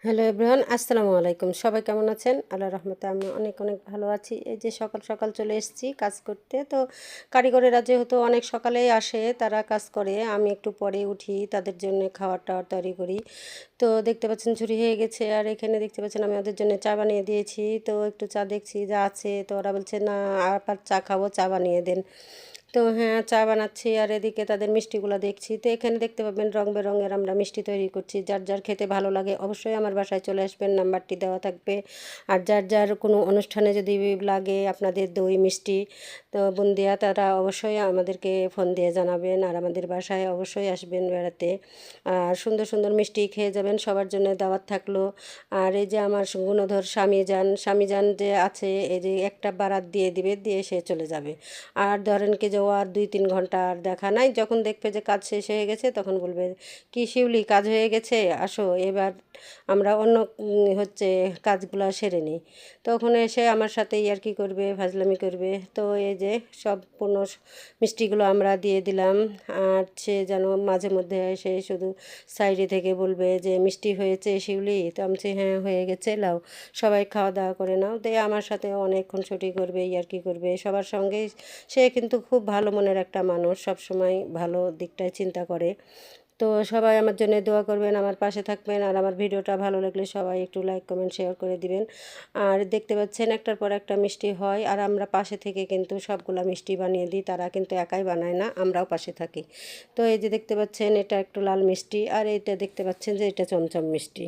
Hello everyone, আসসালামু আলাইকুম। সবাই কেমন আছেন? আল্লাহর রহমতে আমি অনেক অনেক ভালো আছি। এই যে সকাল সকাল চলে এসেছি কাজ করতে। তো কারিগরেরা যেহেতু অনেক সকালেই আসে, তারা কাজ করে, আমি একটু পরে উঠি, তাদের জন্য খাবার টাবার তৈরি করি। তো দেখতে পাচ্ছেন ঝুরি হয়ে গেছে, আর এখানে দেখতে পাচ্ছেন আমি ওদের জন্য চা বানিয়ে দিয়েছি। তো একটু চা দেখছি যা আছে, তো ওরা বলছে না আবার চা খাবো, চা বানিয়ে দেন। তো হ্যাঁ, চা বানাচ্ছি আর এদিকে তাদের মিষ্টিগুলো দেখছি। তো এখানে দেখতে পাবেন রং বেরঙের আমরা মিষ্টি তৈরি করছি। যার যার খেতে ভালো লাগে অবশ্যই আমার বাসায় চলে আসবেন, নাম্বারটি দেওয়া থাকবে। আর যার যার কোনো অনুষ্ঠানে যদি লাগে আপনাদের দই মিষ্টি, তো বুন্দিয়া, তারা অবশ্যই আমাদেরকে ফোন দিয়ে জানাবেন, আর আমাদের বাসায় অবশ্যই আসবেন বেড়াতে। আর সুন্দর সুন্দর মিষ্টি খেয়ে যাবেন, সবার জন্য দাওয়াত থাকলো। আর এই যে আমার গুণধর স্বামীজান যে আছে, এই যে একটা বারাত দিয়ে দিবে, দিয়ে সে চলে যাবে। আর ধরেন কি যে ও আর 2-3 ঘন্টা আর দেখা নাই, যখন দেখবে যে কাজ শেষ হয়ে গেছে তখন বলবে, কি শিউলি, কাজ হয়ে গেছে, আসো এবার আমরা অন্য হচ্ছে কাজগুলো সেরে নিই। তখন এসে আমার সাথে ইয়ার্কি করবে, ফাজলামি করবে। তো এই যে সম্পূর্ণ মিষ্টিগুলো আমরা দিয়ে দিলাম। আর সে যেন মাঝে মধ্যে এসে শুধু সাইডে থেকে বলবে যে মিষ্টি হয়েছে শিউলি, তো আমি বলছি, হ্যাঁ হয়ে গেছে, লাও সবাই খাওয়া দাওয়া করে নাও। দিয়ে আমার সাথে অনেকক্ষণ ছুটি করবে, ইয়ার্কি করবে সবার সঙ্গেই। সে কিন্তু খুব ভালো মনের একটা মানুষ, সব সময় ভালো দিকটাই চিন্তা করে। তো সবাই আমার জন্য দোয়া করবেন, আমার পাশে থাকবেন। আর আমার ভিডিওটা ভালো লাগলে সবাই একটু লাইক কমেন্ট শেয়ার করে দিবেন। আর দেখতে পাচ্ছেন একটার পর একটা মিষ্টি হয়, আর আমরা পাশে থেকে কিন্তু সবগুলা মিষ্টি বানিয়ে দিই। তারা কিন্তু একাই বানায় না, আমরাও পাশে থাকি। তো এই যে দেখতে পাচ্ছেন এটা একটু লাল মিষ্টি, আর এইটা দেখতে পাচ্ছেন যে এটা চমচম মিষ্টি।